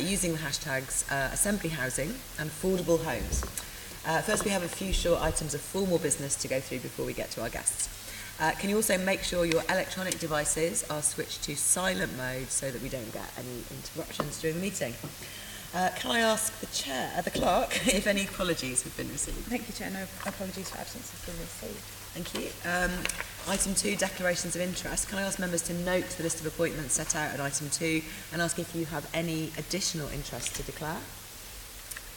using the hashtags assembly housing and affordable homes. First, we have a few short items of formal business to go through before we get to our guests. Can you also make sure your electronic devices are switched to silent mode so that we don't get any interruptions during the meeting? Can I ask the clerk, if any apologies have been received? Thank you, Chair. No apologies for absence have been received. Thank you. Item 2, declarations of interest. Can I ask members to note the list of appointments set out at item 2 and ask if you have any additional interest to declare?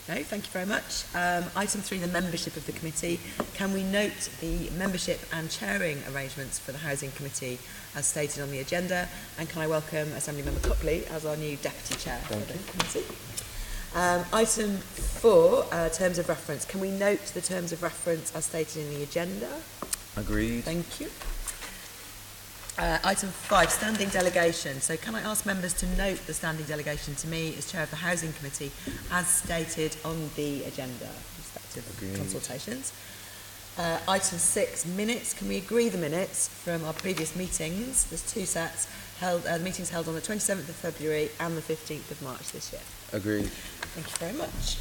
No, thank you very much. Item 3, the membership of the committee. Can we note the membership and chairing arrangements for the Housing Committee as stated on the agenda? And can I welcome Assembly Member Copley as our new Deputy Chair of the committee? Item 4, terms of reference. Can we note the terms of reference as stated in the agenda? Agreed. Thank you. Item 5, standing delegation. So can I ask members to note the standing delegation to me as Chair of the Housing Committee as stated on the agenda, respective consultations. Item 6, minutes. Can we agree the minutes from our previous meetings? There's 2 sets, meetings held on the 27th of February and the 15th of March this year. Agreed. Thank you very much.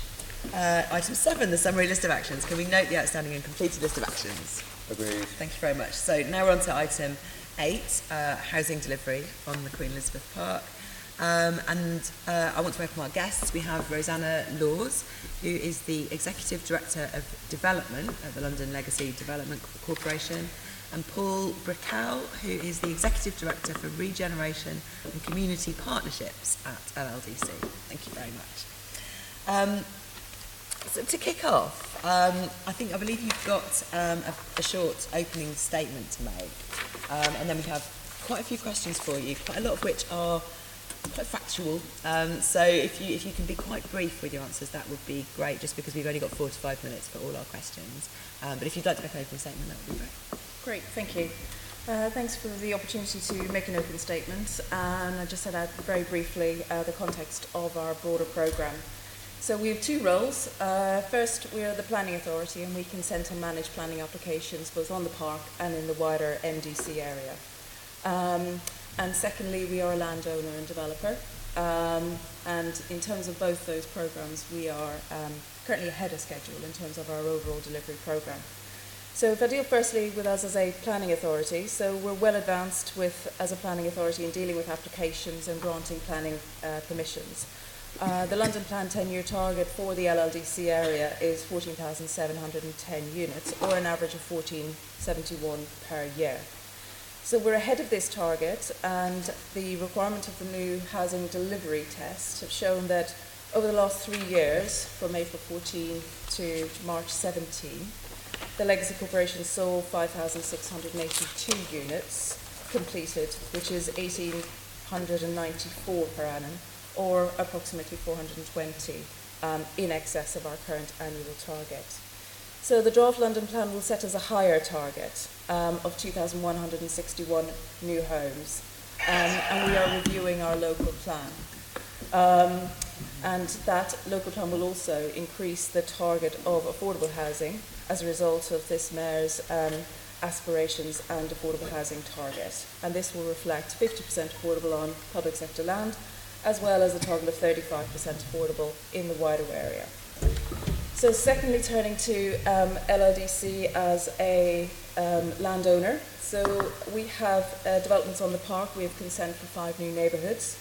Item 7, the summary list of actions. Can we note the outstanding and completed list of actions? Agreed. Thank you very much. So now we're on to item 8, housing delivery on the Queen Elizabeth Park. I want to welcome our guests. We have Rosanna Lawson, who is the Executive Director of Development at the London Legacy Development Corporation, and Paul Brickell, who is the Executive Director for Regeneration and Community Partnerships at LLDC. Thank you very much. So to kick off, I believe you've got a short opening statement to make, and then we have quite a few questions for you, quite a lot of which are quite factual. So if you can be quite brief with your answers, that would be great, just because we've only got 4 to 5 minutes for all our questions. But if you'd like to make an opening statement, that would be great. Great, thank you. Thanks for the opportunity to make an open statement, and I just set out very briefly the context of our broader programme. So we have 2 roles. First, we are the planning authority, and we consent and manage planning applications both on the park and in the wider MDC area. And secondly, we are a landowner and developer. And in terms of both those programmes, we are currently ahead of schedule in terms of our overall delivery programme. So if I deal firstly with us as a planning authority, so we're well advanced as a planning authority in dealing with applications and granting planning permissions. The London Plan 10-year target for the LLDC area is 14,710 units, or an average of 1471 per year. So we're ahead of this target, and the requirement of the new housing delivery test have shown that over the last 3 years, from April 14 to March 17, the Legacy Corporation saw 5,682 units completed, which is 1,894 per annum, or approximately 420 in excess of our current annual target. So the draft London Plan will set us a higher target of 2,161 new homes, and we are reviewing our local plan. And that local plan will also increase the target of affordable housing as a result of this Mayor's aspirations and affordable housing target. And this will reflect 50% affordable on public sector land, as well as a target of 35% affordable in the wider area. So secondly, turning to LLDC as a landowner. So we have developments on the park. We have consent for 5 new neighbourhoods,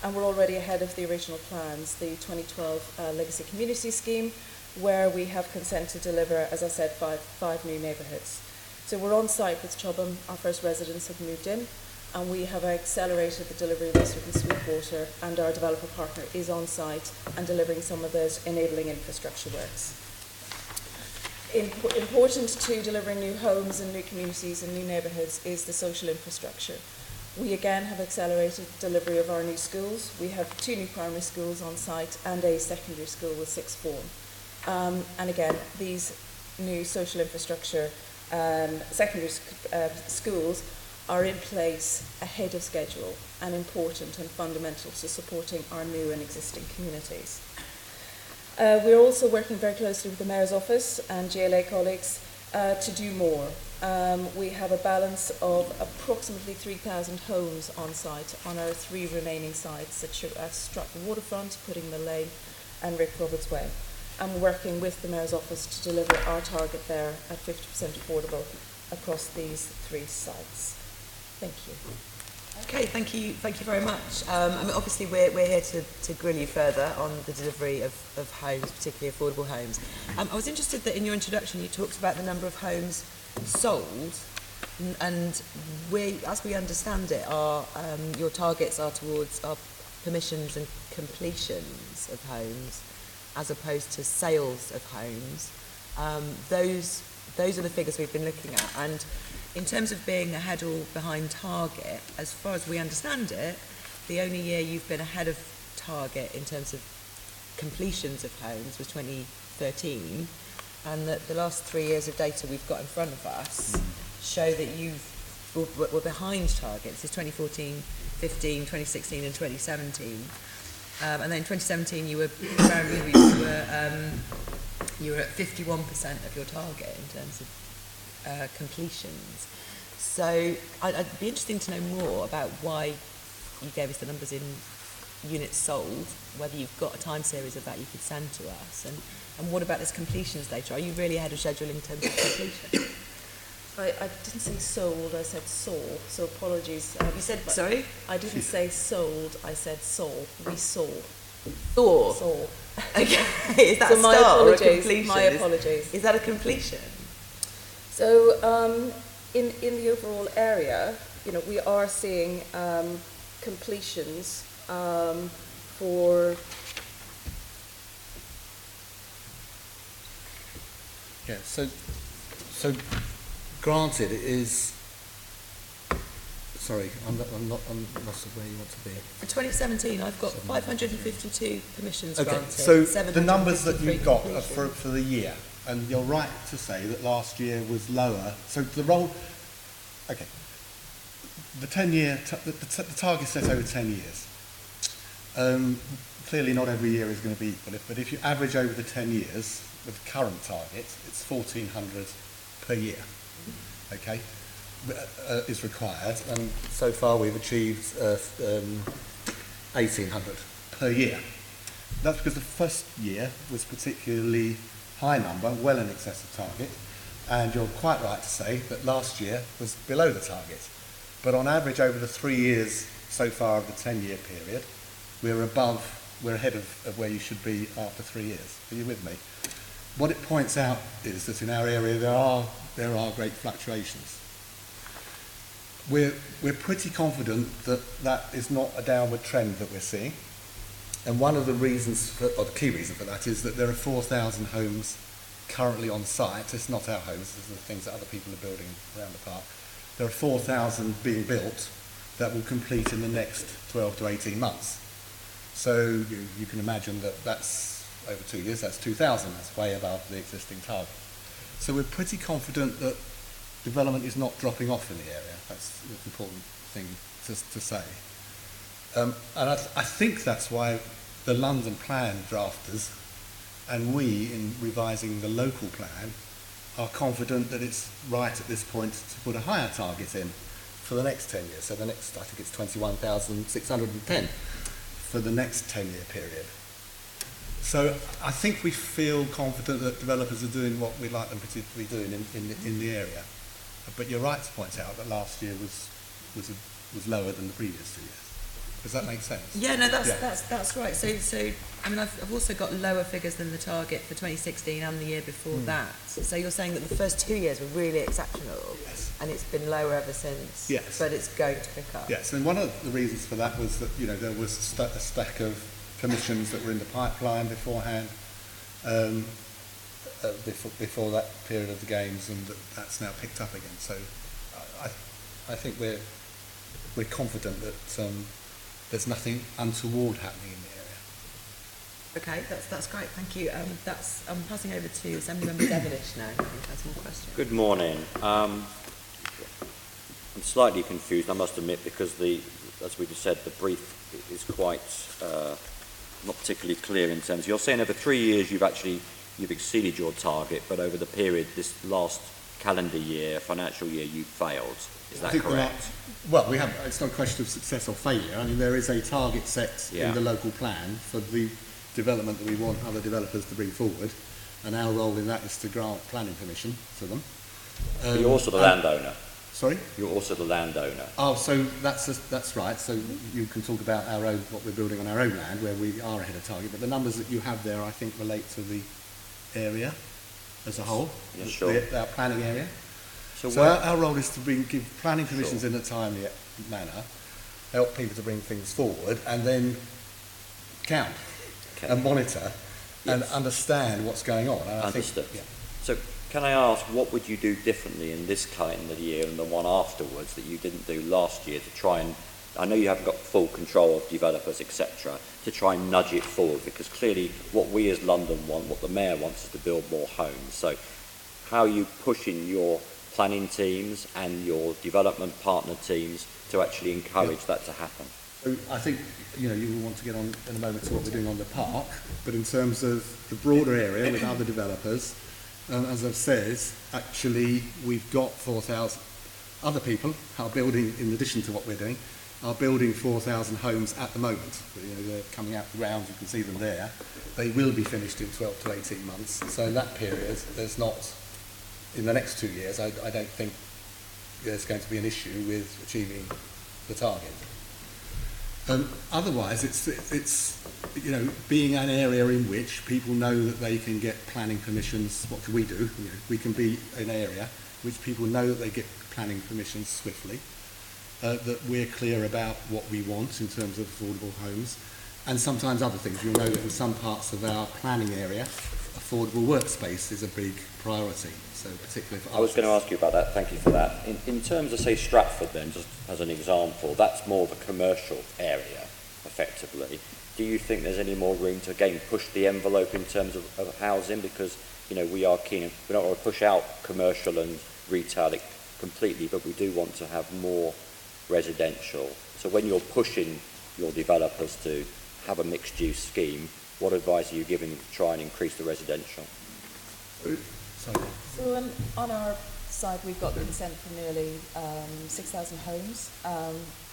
and we're already ahead of the original plans, the 2012 Legacy Community Scheme, where we have consent to deliver, as I said, five new neighbourhoods. So we're on site with Chobham. Our first residents have moved in, and we have accelerated the delivery of Westwood and Sweetwater, and our developer partner is on site and delivering some of those enabling infrastructure works. Important to delivering new homes and new communities and new neighbourhoods is the social infrastructure. We again have accelerated the delivery of our new schools. We have 2 new primary schools on site and a secondary school with 6th form. And again, these new social infrastructure secondary schools are in place ahead of schedule and important and fundamental to supporting our new and existing communities. We're also working very closely with the Mayor's Office and GLA colleagues to do more. we have a balance of approximately 3,000 homes on site on our 3 remaining sites at Stratford Waterfront, Pudding Lane and Rick Roberts Way. And we're working with the Mayor's Office to deliver our target there at 50% affordable across these 3 sites. Thank you. Okay, thank you very much. I mean, obviously we're here to grill you further on the delivery of homes, particularly affordable homes. I was interested that in your introduction you talked about the number of homes sold, and as we understand it, your targets are towards our permissions and completions of homes, as opposed to sales of homes. Those are the figures we've been looking at, and in terms of being ahead or behind target, as far as we understand it, the only year you've been ahead of target in terms of completions of homes was 2013, and that the last 3 years of data we've got in front of us show that you were behind targets. It's 2014, 15, 2016 and 2017. And then in 2017 you were at 51% of your target in terms of completions. So I'd be interesting to know more about why you gave us the numbers in units sold, whether you've got a time series of that you could send to us, and what about this completions data? Are you really ahead of schedule in terms of completion? I didn't say sold, I said sold, so apologies. You said, sorry? I didn't say sold, I said sold. We saw. Saw. Okay, is that so a start or a apologies, completion? My apologies. Is that a completion? So in the overall area, we are seeing completions for... Yeah, so granted it is... Sorry, I'm lost of where you want to be. For 2017, I've got 552 permissions Okay, granted. so the numbers that you've got are completions. for the year, and you're right to say that last year was lower. So the the 10-year, the target set over 10 years. Clearly not every year is going to be equal, but if you average over the 10 years with the current target, it's 1,400 per year, okay, is required, and so far we've achieved 1,800 per year. That's because the first year was particularly high number, well in excess of target, and you're quite right to say that last year was below the target. But on average over the 3 years so far of the 10-year period, we're ahead of where you should be after 3 years. Are you with me? What it points out is that in our area there are great fluctuations. We're pretty confident that that is not a downward trend that we're seeing. And one of the reasons, or the key reason for that, is that there are 4,000 homes currently on site. It's not our homes, these are the things that other people are building around the park. There are 4,000 being built that will complete in the next 12 to 18 months. So you can imagine that that's over 2 years, that's 2,000, that's way above the existing target. So we're pretty confident that development is not dropping off in the area. That's an important thing to say. And I think that's why the London plan drafters and we, in revising the local plan, are confident that it's right at this point to put a higher target in for the next 10 years. So the next, I think it's 21,610 for the next 10-year period. So I think we feel confident that developers are doing what we'd like them to be doing in the area. But you're right to point out that last year was lower than the previous 2 years. Does that make sense? Yeah, no, that's right. So I mean, I've also got lower figures than the target for 2016 and the year before that. So you're saying that the first 2 years were really exceptional, yes, and it's been lower ever since. Yes, but it's going to pick up. Yes, and one of the reasons for that was that there was a stack of permissions that were in the pipeline beforehand, before that period of the games, and that's now picked up again. So I think we're confident that there's nothing untoward happening in the area. Okay, that's great. Thank you. I'm passing over to Assembly Member Devonish now. I think has more questions. Good morning. I'm slightly confused, I must admit, because as we just said, the brief is quite not particularly clear in terms. You're saying over 3 years you've exceeded your target, but over the period, this last calendar year, financial year, you failed. Is that I think correct? Well, it's not a question of success or failure. I mean, there is a target set Yeah. in the local plan for the development that we want other developers to bring forward, and our role in that is to grant planning permission to them. But you're also the landowner. Sorry? You're also the landowner. Oh, so that's right. So you can talk about what we're building on our own land, where we are ahead of target. But the numbers that you have there, I think, relate to the area as a whole. Yeah, sure. Our planning area. So Our role is to give planning permissions in a timely manner, help people to bring things forward, and then count and monitor and understand what's going on. And Understood. I think, So can I ask, what would you do differently in this calendar year and the one afterwards that you didn't do last year to try and, I know you haven't got full control of developers, etc., to try and nudge it forward? Because clearly what we as London want, what the Mayor wants, is to build more homes. So how are you pushing your planning teams and your development partner teams to actually encourage that to happen? So I think you will want to get on in a moment to what we're doing on the park, but in terms of the broader area with other developers, as I've said, actually we've got 4,000 other people are building, in addition to what we're doing, are building 4,000 homes at the moment. They're coming out the ground, you can see them there. They will be finished in 12 to 18 months. So in that period, there's not, in the next 2 years, I don't think there's going to be an issue with achieving the target. Otherwise, it's being an area in which people know that they can get planning permissions. What can we do? We can be an area which people know that they get planning permissions swiftly, that we're clear about what we want in terms of affordable homes, and sometimes other things. You'll know that in some parts of our planning area, affordable workspace is a big priority. So particularly for I was going to ask you about that. Thank you for that. In terms of, say, Stratford, then, just as an example, that's more of a commercial area, effectively. Do you think there's any more room to, again, push the envelope in terms of housing? Because, we are keen, we don't want to push out commercial and retail completely, but we do want to have more residential. So when you're pushing your developers to have a mixed-use scheme, what advice are you giving them to try and increase the residential? Sorry. So on our side, we've got consent for nearly 6,000 homes.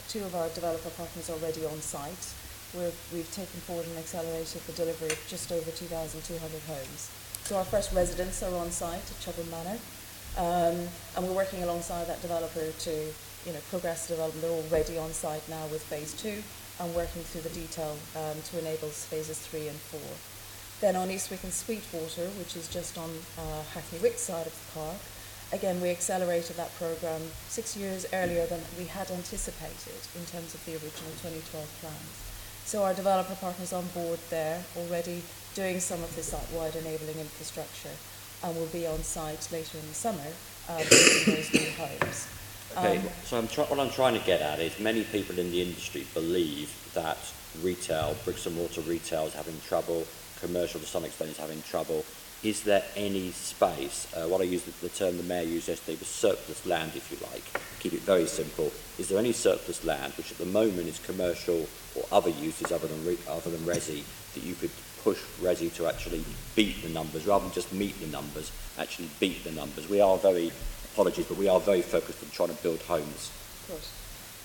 Two of our developer partners are already on site. We've taken forward and accelerated the delivery of just over 2,200 homes. So our first residents are on site at Chubble Manor, and we're working alongside that developer to progress the development. They're already on site now with phase 2 and working through the detail to enable phases 3 and 4. Then on Eastwick and Sweetwater, which is just on Hackney Wick side of the park, again, we accelerated that programme 6 years earlier than we had anticipated in terms of the original 2012 plans. So our developer partners on board there already doing some of the site-wide enabling infrastructure and will be on site later in the summer building those new homes. Okay, so what I'm trying to get at is many people in the industry believe that retail, bricks and mortar retail is having trouble, commercial to some extent is having trouble. Is there any space, what I used the term the Mayor used yesterday was surplus land, if you like, keep it very simple. Is there any surplus land which at the moment is commercial or other uses other than resi, that you could push resi to actually beat the numbers rather than just meet the numbers, actually beat the numbers? We are very, apologies, but we are very focused on trying to build homes. Of course.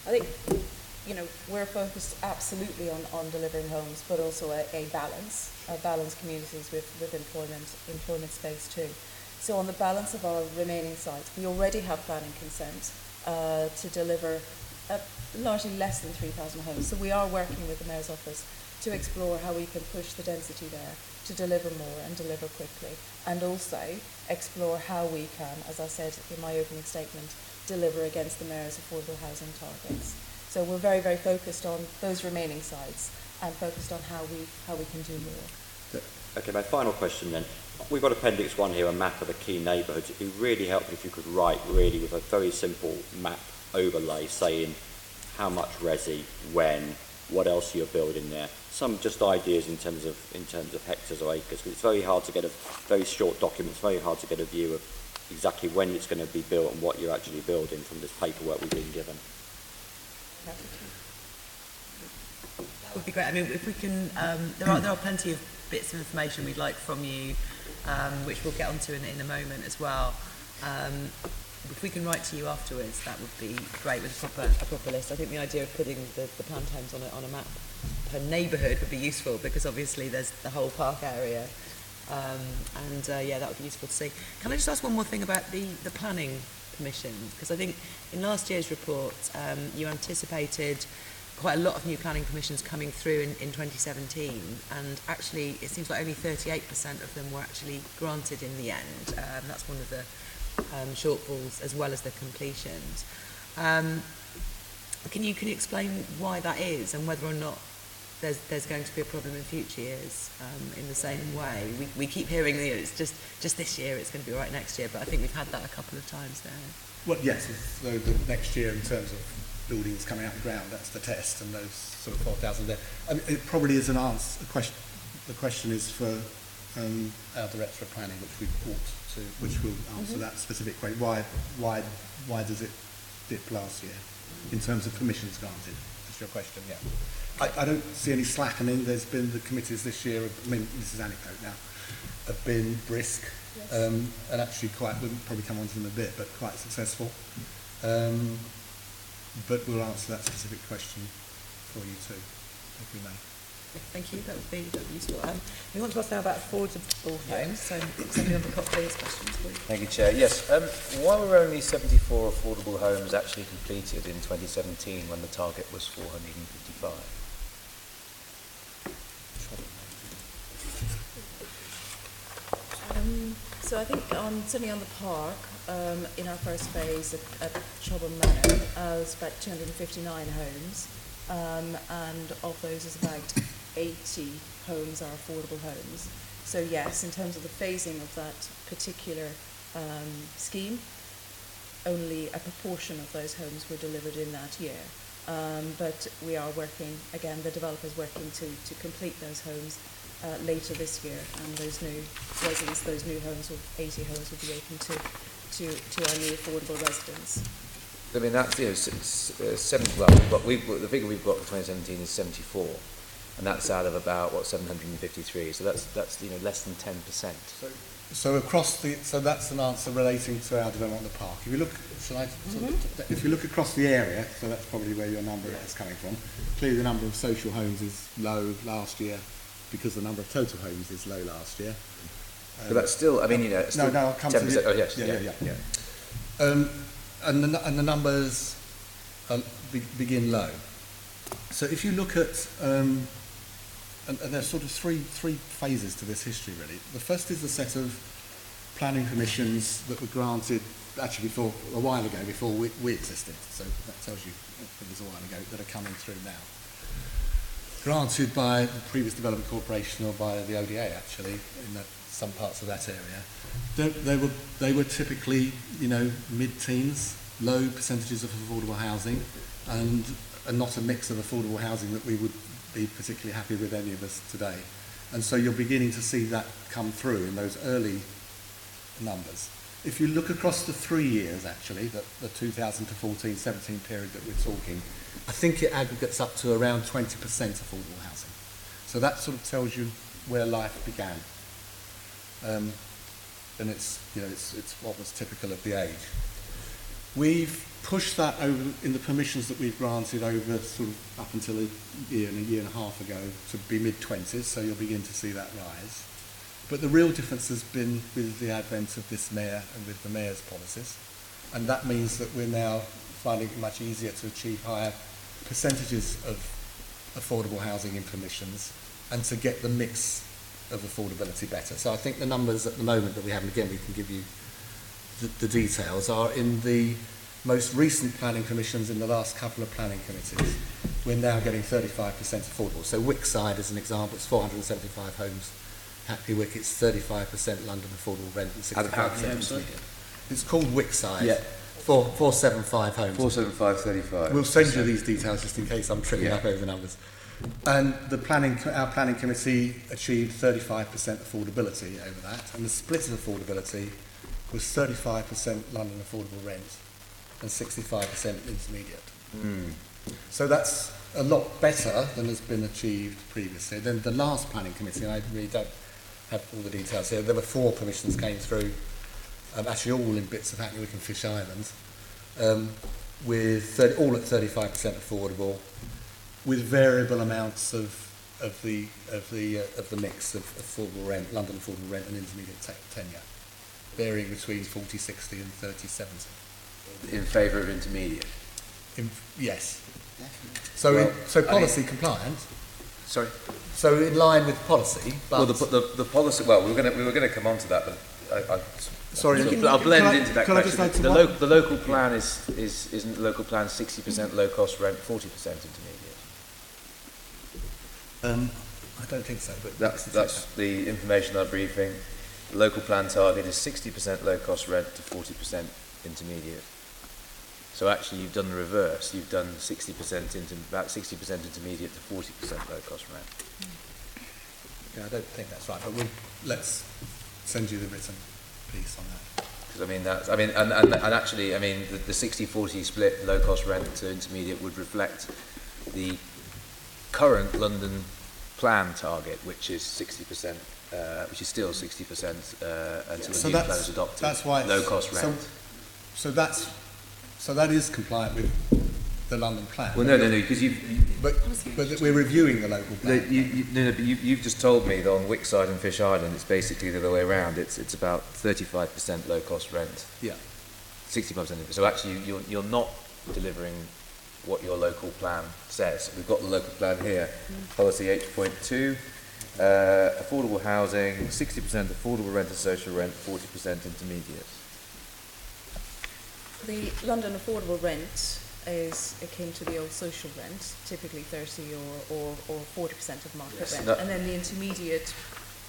I think, we're focused absolutely on delivering homes, but also a balanced communities with employment space too. So on the balance of our remaining sites, we already have planning consent to deliver largely less than 3,000 homes. So we are working with the Mayor's Office to explore how we can push the density there to deliver more and deliver quickly, and also explore how we can, as I said in my opening statement, deliver against the Mayor's affordable housing targets. So we're very, very focused on those remaining sites and focused on how we can do more. Okay, my final question then. We've got Appendix 1 here, a map of the key neighbourhoods. It would really help if you could write really with a very simple map overlay saying how much resi, when, what else you're building there. Some just ideas in terms of hectares or acres, because it's very hard to get a very short document. It's very hard to get a view of exactly when it's going to be built and what you're actually building from this paperwork we've been given. That would be great. I mean, if we can, there are plenty of bits of information we'd like from you, which we'll get onto in a moment as well. If we can write to you afterwards, that would be great with a proper list. I think the idea of putting the planned homes on a map per neighbourhood would be useful, because obviously there's the whole park area. Yeah, that would be useful to see. Can I just ask one more thing about the planning permission? Because I think in last year's report you anticipated quite a lot of new planning permissions coming through in 2017, and actually it seems like only 38% of them were actually granted in the end. That's one of the shortfalls, as well as the completions. Can you explain why that is, and whether or not there's going to be a problem in future years in the same way? We keep hearing it's just this year, it's going to be all right next year, but I think we've had that a couple of times now. Well, yes, so the next year in terms of buildings coming out of the ground, that's the test, and those sort of 4,000 there. I mean, it probably is an answer. The question is for our Director of Planning, which will answer that specific question. Why does it dip last year in terms of permissions granted? That's your question, yeah. I don't see any slack. I mean, there's been the committees this year, I mean, this is anecdote now, have been brisk, yes. And actually we'll probably come on to them in a bit, but quite successful. But we'll answer that specific question for you too, if we may. Thank you, that would be useful. We want to ask now about affordable homes, so somebody on the clock, please, questions, please. Thank you, Chair. Yes, why were only 74 affordable homes actually completed in 2017 when the target was 455? So I think certainly on the park, in our first phase at Chobham Manor, there's about 259 homes, and of those is about 80 homes are affordable homes. So yes, in terms of the phasing of that particular scheme, only a proportion of those homes were delivered in that year. But we are working, again, the developer's working to complete those homes later this year, and those new residents, those new homes, 80 homes, will be open to our new affordable residents. I mean, that's, the figure we've got for 2017 is 74, and that's out of about, 753, so that's less than 10%. So that's an answer relating to our development of the park. If you look, if you look across the area, so that's probably where your number is coming from. Clearly, the number of social homes is low last year because the number of total homes is low last year. But that's still, I mean, it's still I'll come 10%. To the, oh yes, yeah. And the numbers begin low. So if you look at and there's sort of three phases to this history, really. The first is the set of planning permissions that were granted actually a while ago, before we existed. So that tells you it was a while ago, that are coming through now. Granted by the previous Development Corporation or by the ODA, actually, in some parts of that area. They were typically, mid-teens, low percentages of affordable housing, and not a mix of affordable housing that we would be particularly happy with, any of us today. And so you're beginning to see that come through in those early numbers. If you look across the 3 years, actually, the 2014-17 period that we're talking, I think it aggregates up to around 20% affordable housing. So that sort of tells you where life began. And it's what was typical of the age. We've pushed that over in the permissions that we've granted over sort of up until a year and a half ago to be mid-20s, so you'll begin to see that rise. But the real difference has been with the advent of this mayor and with the mayor's policies. And that means that we're now finding it much easier to achieve higher percentages of affordable housing in permissions and to get the mix of affordability better. So I think the numbers at the moment that we have, and again we can give you the details, are in the most recent planning permissions in the last couple of planning committees. We're now getting 35% affordable. So Wickside, as an example, it's 475 homes. Hackney Wick, it's 35% London affordable rent and 65%. It's called Wickside. Yeah. 475 homes. 475, 35. We'll send you these details just in case I'm tripping up over the numbers. And our planning committee achieved 35% affordability over that, and the split of affordability was 35% London affordable rent and 65% intermediate. So that's a lot better than has been achieved previously. Then the last planning committee, and I really don't have all the details here, there were 4 permissions came through actually all in bits of Hackney Wick and Fish Island, all at 35% affordable, with variable amounts of the mix of affordable rent, London affordable rent and intermediate tenure, varying between 40/60 and 30/70. In favour of intermediate? Yes. Well, So policy compliant. Sorry? So in line with policy, but... Well, the policy, well, we were going to come on to that, but Sorry, I'll blend into that can I just question. add to The local plan isn't the local plan 60% low cost rent, 40% intermediate? I don't think so, but... That's the information I'm briefing. The local plan target is 60% low cost rent to 40% intermediate. So actually you've done the reverse. You've done about 60% intermediate to 40% low cost rent. Yeah, I don't think that's right, but let's send you the written piece on that. Because and actually, the 60-40 split low cost rent to intermediate would reflect the current London plan target, which is 60%, which is still 60% until the new plan is adopted. That's why low cost rent. So that is compliant with the London plan. Well, no, because But we're reviewing the local plan. But you've just told me that on Wickside and Fish Island, it's basically the other way around. It's about 35% low cost rent. Yeah. 65%. So actually, you're not delivering what your local plan says. We've got the local plan here. Policy 8.2, affordable housing, 60% affordable rent and social rent, 40% intermediate. The London affordable rent is akin to the old social rent, typically 30 or 40% of market rent. And then the intermediate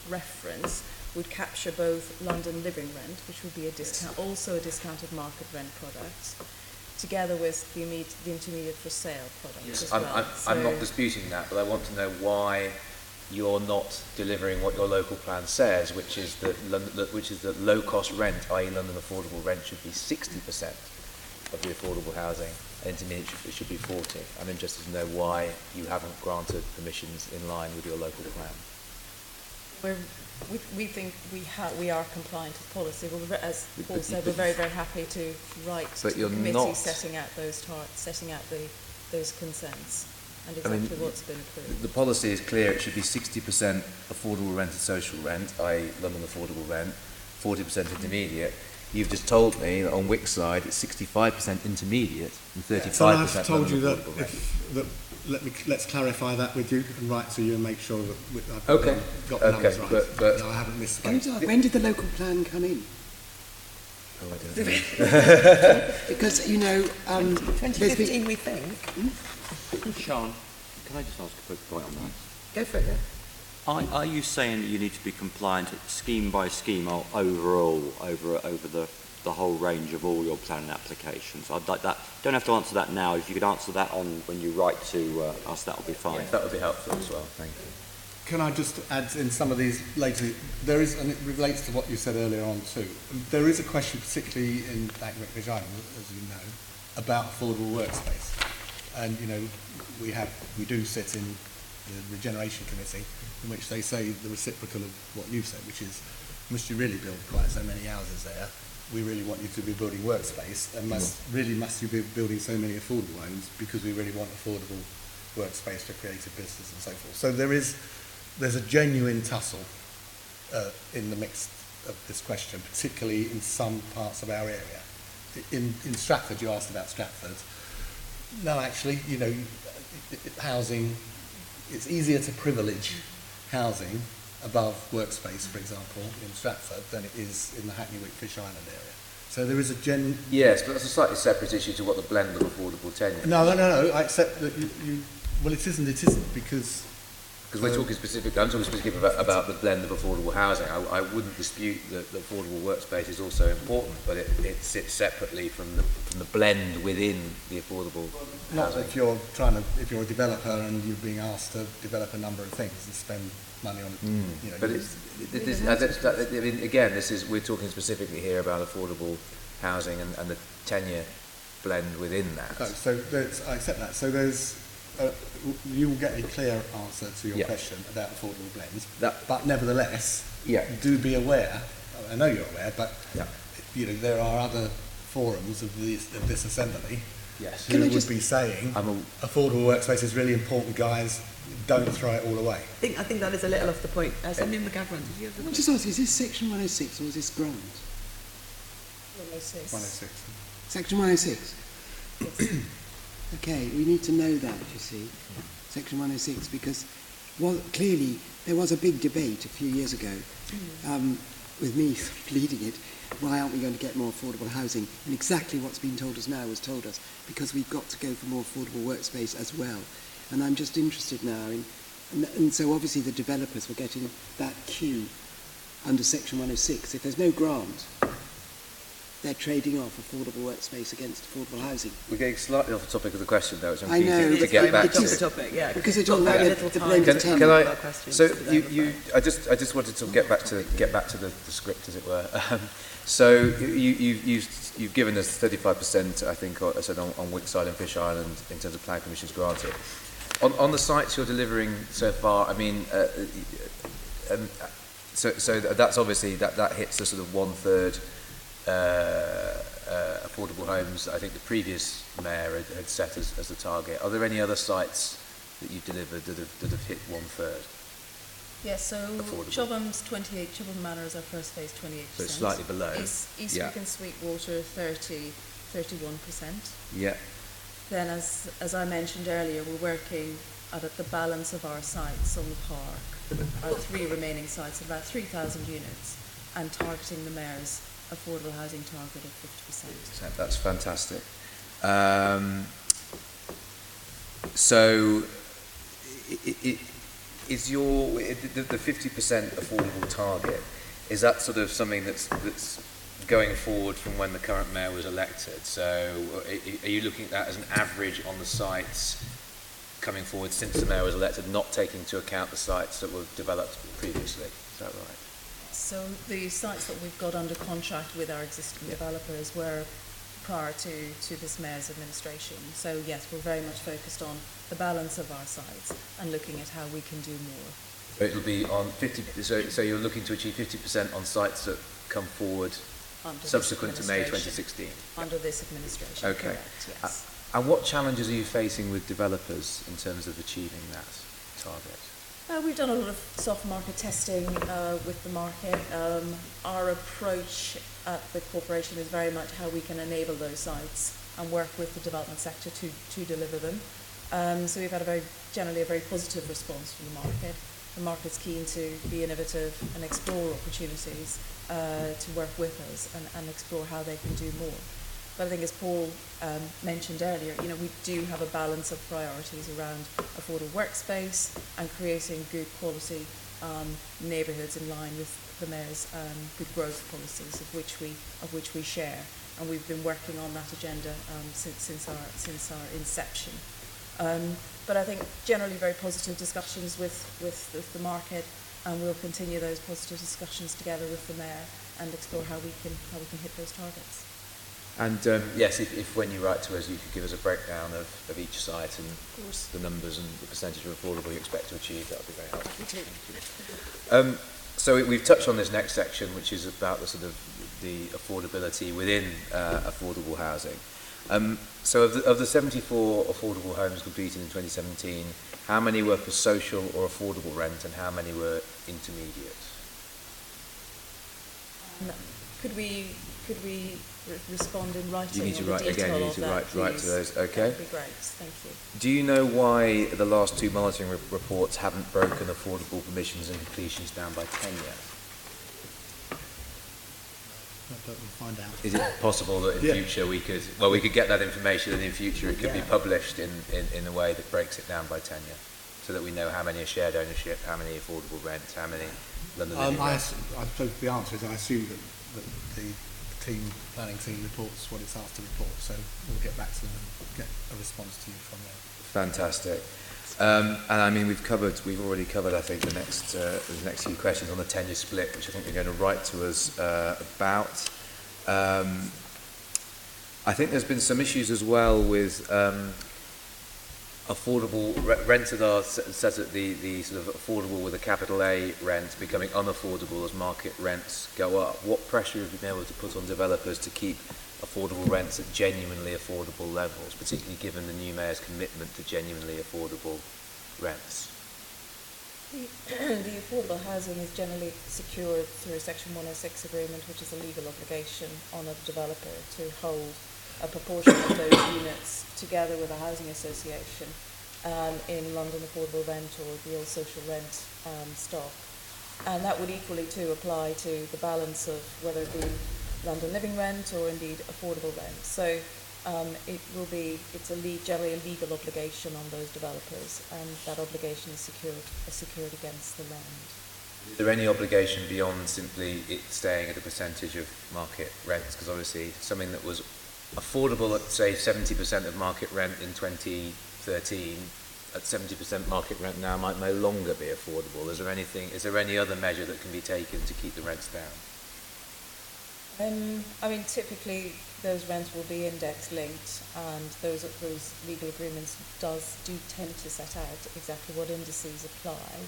reference would capture both London living rent, which would be a discount, also a discounted market rent product, together with the intermediate for sale product as well. I'm not disputing that, but I want to know why you're not delivering what your local plan says, which is that low cost rent, i.e. London affordable rent, should be 60% of the affordable housing, and intermediate should be 40. I'm interested to know why you haven't granted permissions in line with your local plan. We think we are compliant with policy. Well, as Paul said, we're very, very happy to write to the committee setting out those those consents and exactly what's been approved. The policy is clear. It should be 60% affordable rent and social rent, i.e. London affordable rent, 40% intermediate. You've just told me that on Wickside it's 65% intermediate and 35% so I've told you that, let's clarify that with you and write to you and make sure that I've got the numbers right. But I haven't missed it. When did the local plan come in? Oh, I don't know. Because, 2015, we think. Sean, can I just ask a quick point on that? Go for it, yeah. Are you saying that you need to be compliant scheme by scheme or overall over the whole range of all your planning applications? I'd like that. Don't have to answer that now. If you could answer that when you write to us, that would be fine. Yeah, that would be helpful as well. Thank you. Can I just add in some of these later? There is, and it relates to what you said earlier on too. There is a question, particularly in Hackney Wick Island, as you know, about affordable workspace. And we do sit in the Regeneration Committee, in which they say the reciprocal of what you've said, which is, must you really build quite so many houses there? We really want you to be building workspace, and must you be building so many affordable homes because we really want affordable workspace for creative business and so forth. So there's a genuine tussle in the mix of this question, particularly in some parts of our area. In Stratford, you asked about Stratford. No, actually, housing, it's easier to privilege housing above workspace, for example, in Stratford than it is in the Hackney Wick Fish Island area. So there is a Yes, but that's a slightly separate issue to what the blend of affordable tenure. No, I accept that well, it isn't, because we're talking specifically, I'm talking specifically about the blend of affordable housing. I wouldn't dispute that the affordable workspace is also important, but it sits separately from the blend within the affordable not housing. if you're a developer and you're being asked to develop a number of things and spend money on it. But we're talking specifically here about affordable housing and the tenure blend within that. So I accept that. So you will get a clear answer to your question about affordable blends. But nevertheless, do be aware, I know you're aware, but there are other forums of this assembly Yes. who would be saying affordable workspace is really important, guys. Don't throw it all away. I think that is a little off the point. Somebody McGavran, did you have I'm just asking, is this section 106 or is this grant? 106. 106. Section 106? Okay, we need to know that, you see, section 106, because clearly there was a big debate a few years ago, with me leading it, why aren't we going to get more affordable housing? And exactly what's been told us now was told us, because we've got to go for more affordable workspace as well. And I'm just interested now and so obviously the developers were getting that queue under section 106. If there's no grant, they're trading off affordable workspace against affordable housing. We're getting slightly off the topic of the question, though, which I'm I know, keen to but get back it's to. off the topic, yeah. Because it's Got all very about little the time. blend of Can ten. I? Our questions So to them. I just wanted to get back to the script, as it were. So you've given us 35%, I think, I said on Wickside and Fish Island in terms of plan permissions granted. On the sites you're delivering so far, I mean, so that's obviously that hits the sort of 1/3 affordable homes. I think the previous mayor had set as the target. Are there any other sites that you've delivered that have hit 1/3? Yes, so Affordable. Chobham's 28, Chobham Manor is our first phase, 28%. So it's slightly below. East Yeah. Wick and Sweetwater, 31%. Yeah. Then, as I mentioned earlier, we're working at the balance of our sites on the park, our 3 remaining sites, about 3,000 units, and targeting the mayor's affordable housing target of 50%. That's fantastic. So, is the 50% affordable target, is that sort of something that's going forward from when the current mayor was elected? So, are you looking at that as an average on the sites coming forward since the mayor was elected, not taking into account the sites that were developed previously? Is that right? So the sites that we've got under contract with our existing developers were prior to this mayor's administration. So yes, we're very much focused on the balance of our sites and looking at how we can do more. So it'll be on 50. So you're looking to achieve 50% on sites that come forward Under this subsequent to May administration. 2016. Under this administration, Okay. correct, yes. And what challenges are you facing with developers in terms of achieving that target? We've done a lot of soft market testing with the market. Our approach at the corporation is very much how we can enable those sites and work with the development sector to deliver them. So we've had generally a very positive response from the market. The market's keen to be innovative and explore opportunities to work with us and explore how they can do more. But I think, as Paul mentioned earlier, we do have a balance of priorities around affordable workspace and creating good quality neighbourhoods in line with the mayor's good growth policies, of which we share, and we've been working on that agenda since our inception. But I think generally very positive discussions with the market, and we'll continue those positive discussions together with the mayor and explore how we can hit those targets. And yes, if when you write to us, you could give us a breakdown of each site and the numbers and the percentage of affordable you expect to achieve, that would be very helpful. So we've touched on this next section, which is about the sort of the affordability within affordable housing. So of the 74 affordable homes completed in 2017, how many were for social or affordable rent, and how many were intermediate? Could we respond in writing? You need to on the write detail again. You need of to that, write to please? those. Okay. That'd be great. Thank you. Do you know why the last 2 monitoring reports haven't broken affordable permissions and completions down by 10 yet? We'll find out. Is it possible that in future we could get that information, and in future it could be published in a way that breaks it down by tenure, so that we know how many are shared ownership, how many affordable rent, how many London Living I rent? suppose the answer is I assume that the planning team reports what it's asked to report, so we'll get back to them and get a response to you from there. Fantastic. And I mean, we've already covered, I think, the next few questions on the tenure split, which I think you're going to write to us about. I think there's been some issues as well with, affordable Rentadar says that the sort of affordable with a capital A rent becoming unaffordable as market rents go up. What pressure have you been able to put on developers to keep affordable rents at genuinely affordable levels, particularly given the new mayor's commitment to genuinely affordable rents? The affordable housing is generally secured through a Section 106 agreement, which is a legal obligation on a developer to hold a proportion of those units together with a housing association in London affordable rent or the old social rent stock. And that would equally too apply to the balance of whether it be London living rent or indeed affordable rent. So it's generally a legal obligation on those developers, and that obligation is secured against the land. Is there any obligation beyond simply it staying at a percentage of market rents? Because obviously something that was affordable at, say, 70% of market rent in 2013, at 70% market rent now might no longer be affordable. Is there any other measure that can be taken to keep the rents down? Typically those rents will be index linked, and those legal agreements do tend to set out exactly what indices apply.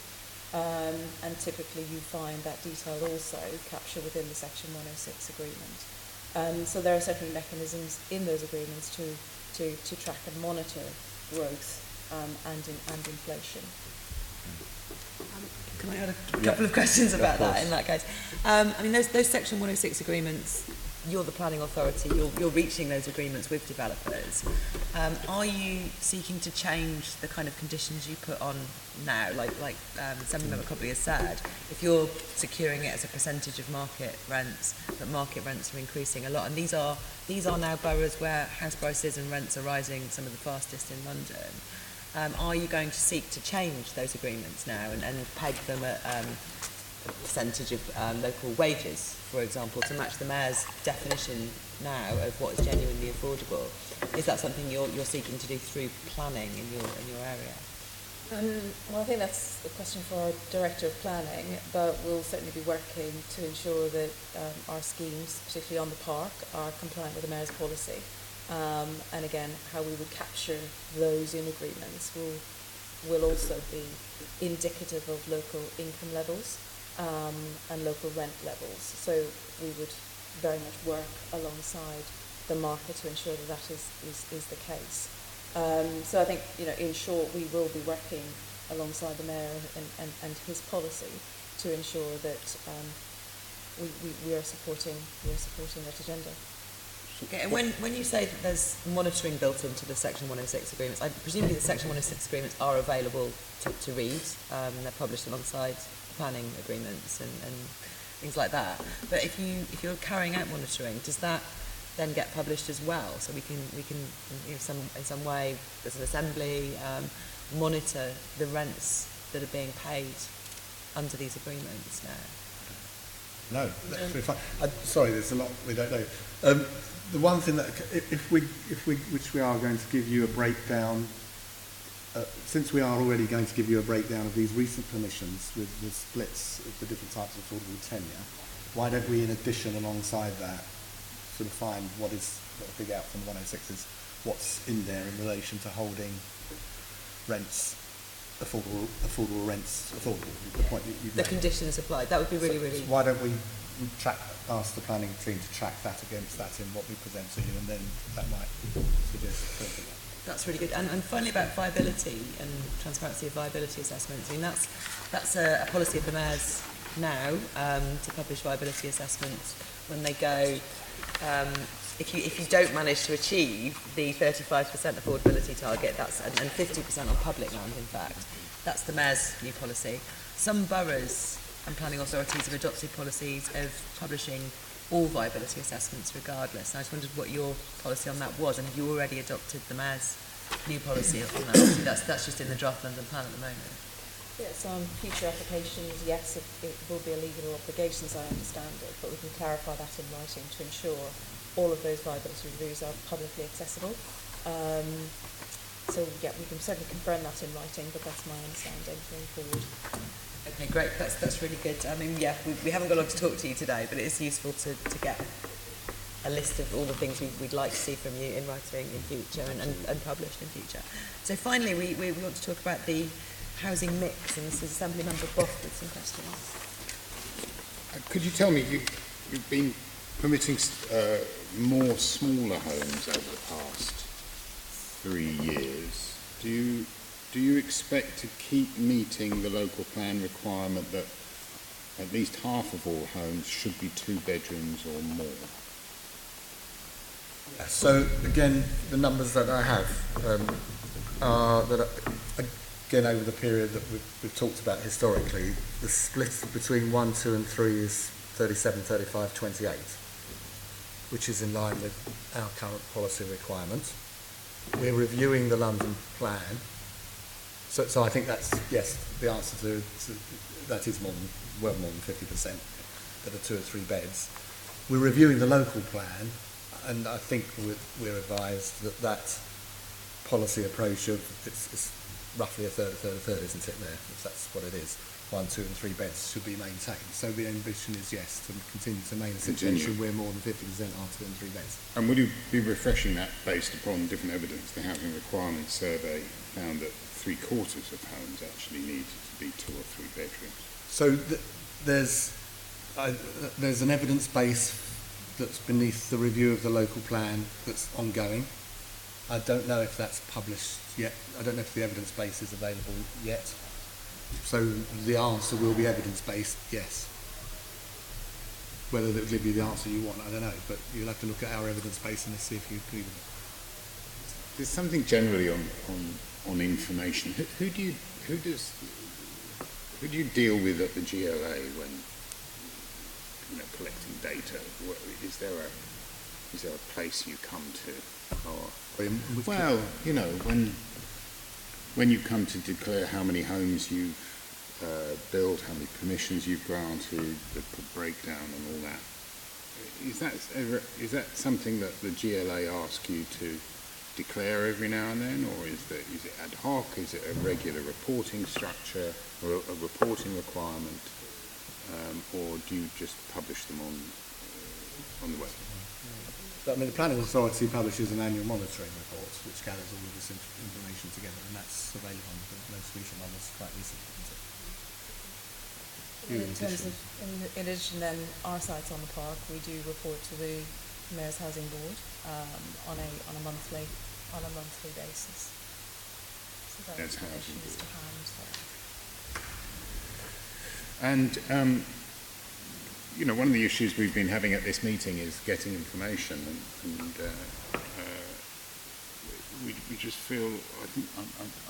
And typically you find that detail also captured within the Section 106 agreement. So there are certainly mechanisms in those agreements to track and monitor growth and inflation. Can I add a couple of questions about that in that case? Those Section 106 agreements, you're the planning authority, you're reaching those agreements with developers. Are you seeking to change the kind of conditions you put on now? Like Assembly Member Cobley has said, if you're securing it as a percentage of market rents, but market rents are increasing a lot, and these are now boroughs where house prices and rents are rising some of the fastest in London. Are you going to seek to change those agreements now and peg them at a percentage of local wages, for example, to match the Mayor's definition now of what is genuinely affordable? Is that something you're seeking to do through planning in your area? Well, I think that's a question for our Director of Planning, but we'll certainly be working to ensure that our schemes, particularly on the park, are compliant with the Mayor's policy. And again, how we would capture those in agreements will also be indicative of local income levels and local rent levels. So we would very much work alongside the market to ensure that is the case. So I think, in short, we will be working alongside the Mayor and his policy to ensure that we are supporting that agenda. Okay, and when you say that there's monitoring built into the Section 106 agreements, presumably the Section 106 agreements are available to read. They're published alongside planning agreements and things like that. But if you're carrying out monitoring, does that then get published as well? So we can in some way as an assembly monitor the rents that are being paid under these agreements now. No, that's really fine. Sorry, there's a lot we don't know. The one thing that, which we are going to give you a breakdown, since we are already going to give you a breakdown of these recent permissions with the splits of the different types of affordable tenure, why don't we, in addition, alongside that, sort of find what a big out from the 106 is, what's in there in relation to holding rents, affordable rents, affordable. The point that you've made. Conditions applied. That would be really. Why don't we ask the planning team to track that against that in what we present to you, and then that might suggest something. That's really good. And finally, about viability and transparency of viability assessments. That's a policy of the Mayor's now to publish viability assessments when they go. If you don't manage to achieve the 35% affordability target, and 50% on public land, in fact, that's the Mayor's new policy. Some boroughs and planning authorities have adopted policies of publishing all viability assessments regardless. And I just wondered what your policy on that was, and have you already adopted the Mayor's new policy on that? Obviously that's just in the draft London plan at the moment. Yes, on future applications, yes, it will be a legal obligation as I understand it, but we can clarify that in writing to ensure all of those viability reviews are publicly accessible. So yeah, we can certainly confirm that in writing, but that's my understanding going forward. Okay, great. That's really good. We haven't got long to talk to you today, but it is useful to get a list of all the things we'd like to see from you in writing in future and published in future. So finally, we want to talk about the housing mix, and this is Assembly Member Boff with some questions. Could you tell me, you've been permitting more smaller homes over the past 3 years. Do you expect to keep meeting the local plan requirement that at least half of all homes should be 2 bedrooms or more? So again, the numbers that I have are that again over the period that we've talked about historically, the split between 1, 2 and 3 is 37, 35, 28, which is in line with our current policy requirement. We're reviewing the London plan, so I think that's, yes, the answer to that is more than 50% that are 2 or 3 beds. We're reviewing the local plan, and I think we're advised that policy approach of it's roughly a third, isn't it there? If that's what it is. 1, 2 and 3 beds should be maintained. So the ambition is, yes, to continue to maintain a situation where more than 50% are 2 and 3 beds. And would you be refreshing that based upon different evidence? The Housing Requirements Survey found that 3/4 of homes actually need to be 2 or 3 bedrooms. So there's an evidence base that's beneath the review of the local plan that's ongoing. I don't know if that's published yet. I don't know if the evidence base is available yet. So the answer will be evidence-based, yes. Whether it will give you the answer you want, I don't know. But you'll have to look at our evidence base and see if you agree with it. There's something generally on information. Who do you deal with at the GLA when collecting data? Is there a place you come to? Or, well, when you come to declare how many homes you've built, how many permissions you've granted, the breakdown and all that, is that something that the GLA asks you to declare every now and then, or is it ad hoc? Is it a regular reporting structure or a reporting requirement, or do you just publish them on the web? I mean, the Planning Authority publishes an annual monitoring report which gathers all of this information together, and that's available on the most recent one was quite recent, isn't it? In terms of, in addition then, our sites on the park, we do report to the Mayor's Housing Board on a monthly basis. So that's Housing information is to hand there. And one of the issues we've been having at this meeting is getting information, and we just feel, I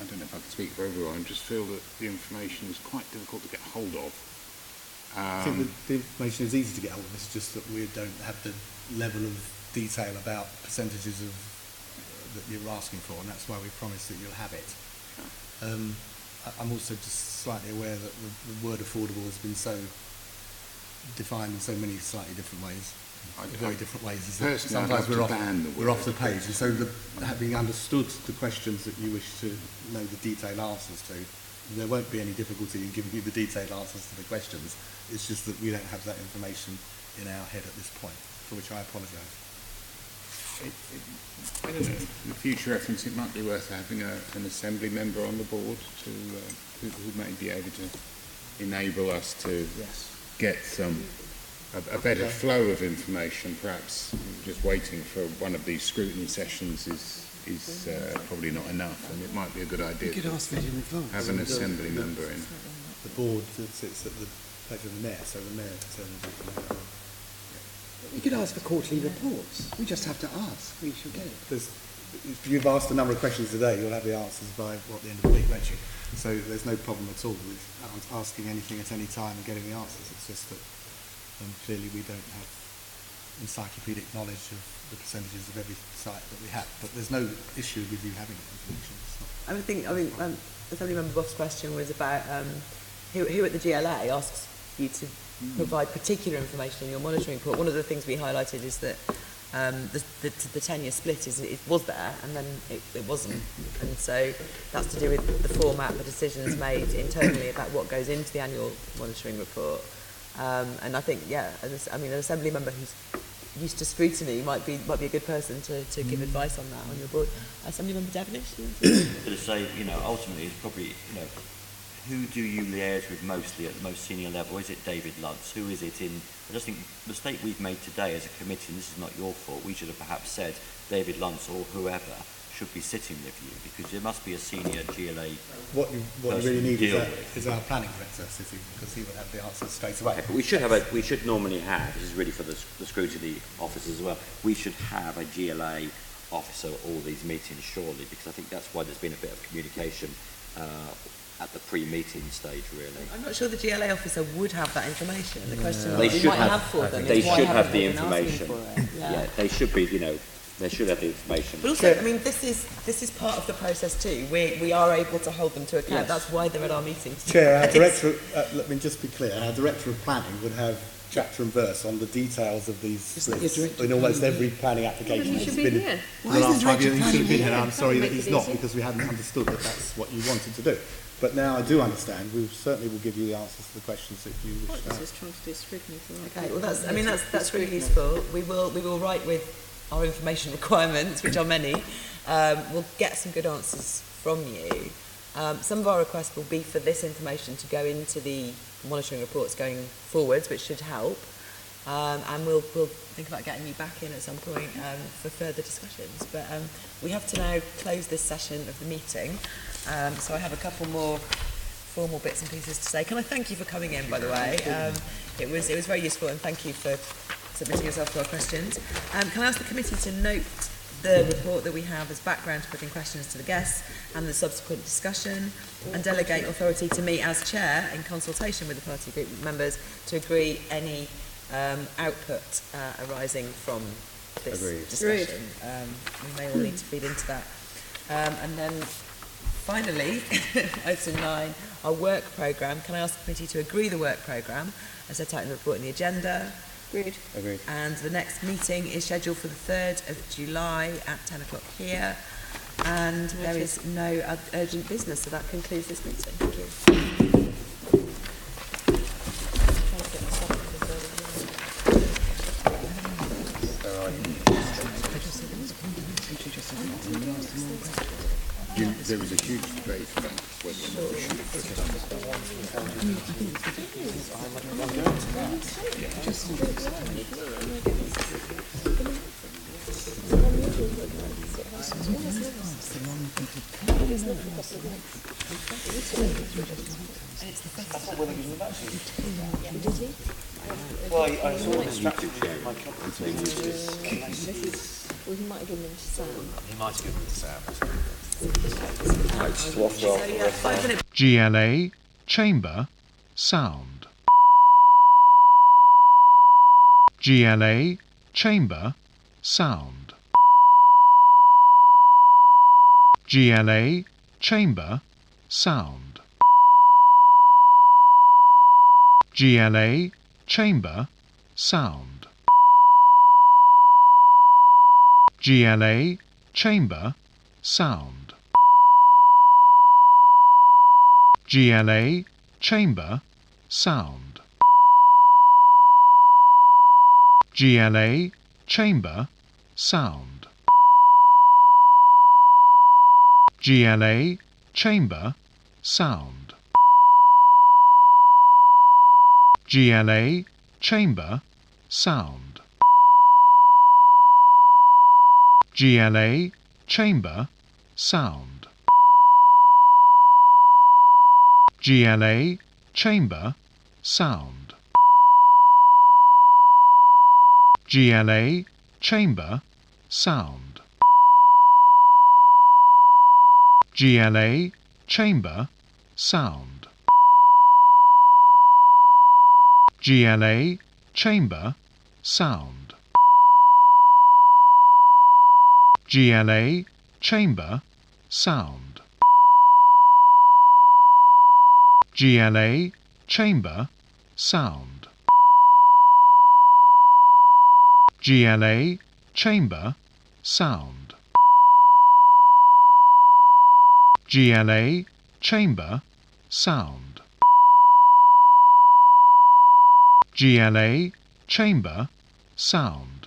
don't know if I can speak for everyone, I just feel that the information is quite difficult to get hold of. I think the information is easy to get hold of, it's just that we don't have the level of detail about percentages of that you're asking for, and that's why we promise that you'll have it. I'm also just slightly aware that the word affordable has been so defined in so many slightly different ways, very different ways. Sometimes we're off the page, and so having understood the questions that you wish to know the detailed answers to, there won't be any difficulty in giving you the detailed answers to the questions. It's just that we don't have that information in our head at this point, for which I apologise. I don't know, for future reference, it might be worth having an assembly member on the board who may be able to enable us to get a better flow of information. Perhaps just waiting for one of these scrutiny sessions is probably not enough, and it might be a good idea to have an assembly member in. The board sits at the pleasure of the mayor, so the mayor determines. We could ask for quarterly reports. We just have to ask. We should get it. If you've asked a number of questions today, you'll have the answers by the end of the week, won't you? So there's no problem at all with asking anything at any time and getting the answers. It's just that clearly we don't have encyclopedic knowledge of the percentages of every site that we have. But there's no issue with you having that information. Assembly Member Boff's question was about who at the GLA asks you to provide particular information in your monitoring report. One of the things we highlighted is that the 10-year split it was there and then it wasn't, and so that's to do with the format the decisions made internally about what goes into the annual monitoring report. And I think an assembly member who's used to scrutiny might be a good person to give advice on that on your board. Assembly Member Devenish? To say, ultimately, it's probably, who do you liaise with mostly at the most senior level? Is it David Luntz? Who is it in? I just think the mistake we've made today as a committee, and this is not your fault, we should have perhaps said David Luntz or whoever should be sitting with you, because there must be a senior GLA. What you really need is our planning director sitting, because he will have the answers straight away. Okay, but we should normally have, this is really for the scrutiny officers as well, we should have a GLA officer at all these meetings, surely, because I think that's why there's been a bit of communication at the pre-meeting stage, really. I'm not sure the GLA officer would have that information. The question They we should might have- have for them They is why should haven't have the they been asking information. for it? Yeah, they should be, they should have the information. But also, I mean, this is part of the process too. We are able to hold them to account. Yes. That's why they're at our meetings. Chair, our director, let me just be clear, our director of planning would have chapter and verse on the details of these splits in almost every planning application He should that's be been here. in Why the is last the 5 years. director He should have been here. planning I'm sorry that Make he's it not, easy. because we hadn't understood that that's what you wanted to do. But now I do understand. We certainly will give you the answers to the questions that you wish to This have. is trying to do scrutiny for our Okay, well that's really useful. We will write with our information requirements, which are many. We'll get some good answers from you. Some of our requests will be for this information to go into the monitoring reports going forwards, which should help. And we'll think about getting you back in at some point for further discussions. But we have to now close this session of the meeting. So I have a couple more formal bits and pieces to say. Can I thank you for coming in, by the way? It was very useful, and thank you for submitting yourself to our questions. Can I ask the committee to note the report that we have as background to putting questions to the guests and the subsequent discussion, and delegate authority to me as chair in consultation with the party group members to agree any output arising from this Agreed. discussion. We may all need to feed into that. And then finally, item 9, our work programme. Can I ask the committee to agree the work programme as set out in the report in the agenda? Agreed. Agreed. And the next meeting is scheduled for the 3rd of July at 10 o'clock here. And there is no urgent business, so that concludes this meeting. Thank you. There was a huge debate about whether we should have put it on. Well, I saw distracted my Well, he might have given them to Sam. He might have given it to Sam. So yeah, 5 minutes. GLA, chamber, sound. GLA, chamber, sound. GLA, chamber, sound. GLA, chamber, sound. GLA, chamber, sound. GLA, chamber, sound. GLA, chamber, sound. GLA, chamber, sound. GLA, chamber, sound. GLA, chamber, sound. GLA, chamber, sound. GLA, chamber, sound. GLA, chamber, sound. GLA, chamber, sound. GLA, chamber, sound. GLA, chamber, sound. GLA, chamber, sound. GLA, chamber, sound. GLA, chamber, sound.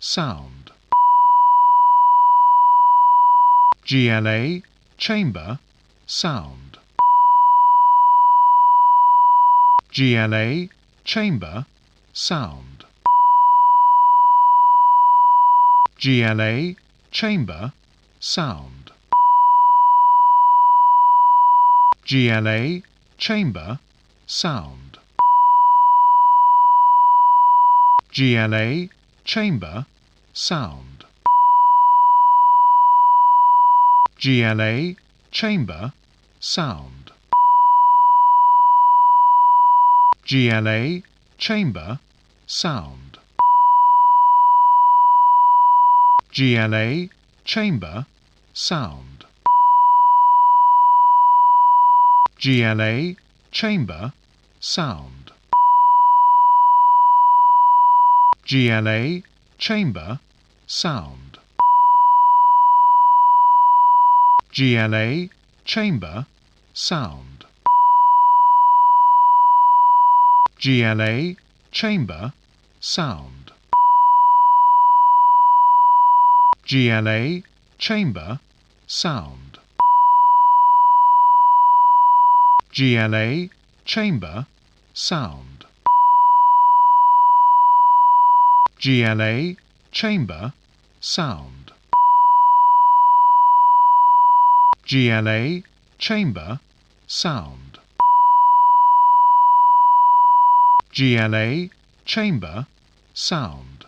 sound. GLA, chamber, sound. GLA, chamber, sound. GLA, chamber, sound. GLA, chamber, sound. GLA, chamber, sound. GLA, chamber, sound. GLA, chamber, sound. GLA, chamber, sound. GLA, chamber, sound. GLA, chamber, sound. GLA, chamber, sound. GLA, chamber, sound. GLA, chamber, sound. GLA, chamber, sound. GLA, chamber, sound. GLA, chamber, sound. GLA, chamber, sound.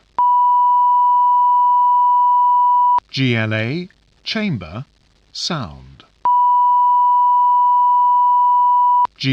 GLA, chamber, sound. GLA,